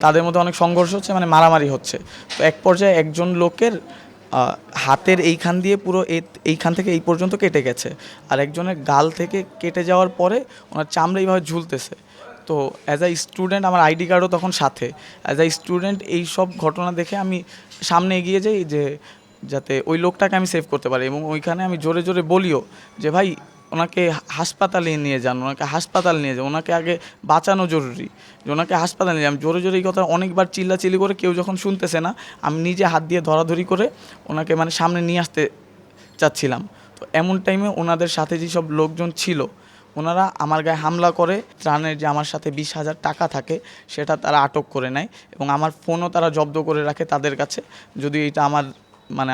তাদের মধ্যে অনেক সংঘর্ষ হচ্ছে, মানে মারামারি হচ্ছে। তো এক পর্যায়ে একজন লোকের হাতের এইখান দিয়ে পুরো এইখান থেকে এই পর্যন্ত কেটে গেছে, আর একজনের গাল থেকে কেটে যাওয়ার পরে ওনার চামড়া এইভাবে ঝুলতেছে। তো অ্যাজ আ স্টুডেন্ট, আমার আইডি কার্ডও তখন সাথে, অ্যাজ আ স্টুডেন্ট এই সব ঘটনা দেখে আমি সামনে এগিয়ে যাই যে যাতে ওই লোকটাকে আমি সেভ করতে পারি, এবং ওইখানে আমি জোরে জোরে বলিও যে ভাই ওনাকে হাসপাতালে নিয়ে যান, ওনাকে হাসপাতাল নিয়ে যান, ওনাকে আগে বাঁচানো জরুরি, যে ওনাকে হাসপাতালে নিয়ে যান। আমি জোরে জোরে এই কথা অনেকবার চিল্লাচিল্লি করে, কেউ যখন শুনতেছে না, আমি নিজে হাত দিয়ে ধরাধরি করে ওনাকে মানে সামনে নিয়ে আসতে চাচ্ছিলাম। তো এমন টাইমে ওনাদের সাথে যেসব লোকজন ছিল ওনারা আমার গায়ে হামলা করে, ত্রাণের যে আমার সাথে 20,000 টাকা থাকে সেটা তারা আটক করে নেয়, এবং আমার ফোনও তারা জব্দ করে রাখে তাদের কাছে। যদি এটা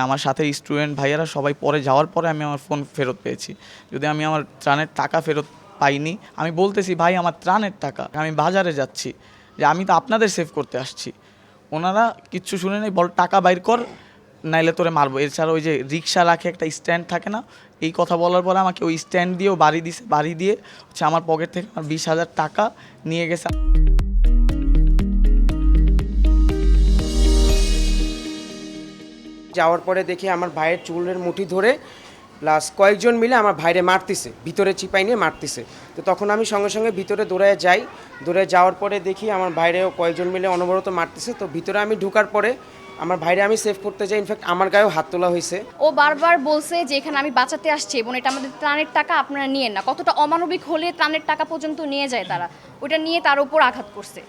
আমার সাথে স্টুডেন্ট ভাইয়েরা সবাই পরে যাওয়ার পরে আমি আমার ফোন ফেরত পেয়েছি। যদি আমি আমার ত্রাণের টাকা ফেরত পাইনি, আমি বলতেছি ভাই আমার ত্রাণের টাকা, আমি বাজারে যাচ্ছি, যে আমি তো আপনাদের সেভ করতে আসছি। ওনারা কিচ্ছু শুনে নেই, বল টাকা বাইর কর নাইলে তোরে মারবো। এছাড়া ওই যে রিক্সা রাখে একটা স্ট্যান্ড থাকে না, এই কথা বলার পরে আমাকে ওই স্ট্যান্ড দিয়েও বাড়ি দিয়ে হচ্ছে আমার পকেট থেকে আমার 20,000 টাকা নিয়ে গেছে। যাওয়ার পরে দেখি আমার ভাইয়ের চুলের মুঠি ধরে প্লাস কয়েকজন মিলে আমার ভাইরে মারতেছে, ভিতরে চিপাই নিয়ে মারতেছে। তো তখন আমি সঙ্গে সঙ্গে ভিতরে দৌড়ে যাওয়ার পরে দেখি আমার ভাইরেও কয়েকজন মিলে অনবরত মারতেছে। তো ভিতরে আমি ঢোকার পরে আমার ভাইরে আমি সেভ করতে যাই, ইনফ্যাক্ট আমার গায়েও হাত তোলা হয়েছে। ও বারবার বলছে যে এখানে আমি বাঁচাতে আসছি এবং এটা আমাদের ত্রাণের টাকা, আপনারা নিয়েন না। কতটা অমানবিক হলে ত্রাণের টাকা পর্যন্ত নিয়ে যায় তারা, ওটা নিয়ে তার উপর আঘাত করছে।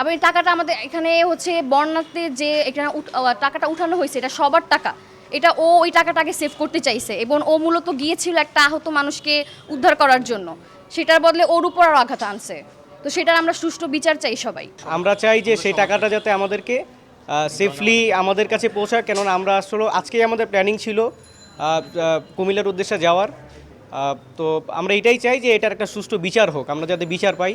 আবার এই টাকাটা আমাদের এখানে হচ্ছে বন্যাতে যে এখানে টাকাটা উঠানো হয়েছে, এটা সবার টাকা। এটা ও ওই টাকাটাকে সেভ করতে চাইছে, এবং ও মূলত গিয়েছিল একটা আহত মানুষকে উদ্ধার করার জন্য, সেটার বদলে ওর উপর আরও আঘাত আনছে। তো সেটার আমরা সুষ্ঠু বিচার চাই সবাই। আমরা চাই যে সেই টাকাটা যাতে আমাদেরকে সেফলি আমাদের কাছে পৌঁছায়, কেননা আমরা আসলে আজকেই আমাদের প্ল্যানিং ছিল কুমিল্লার উদ্দেশ্যে যাওয়ার। তো আমরা এটাই চাই যে এটার একটা সুষ্ঠু বিচার হোক, আমরা যাতে বিচার পাই।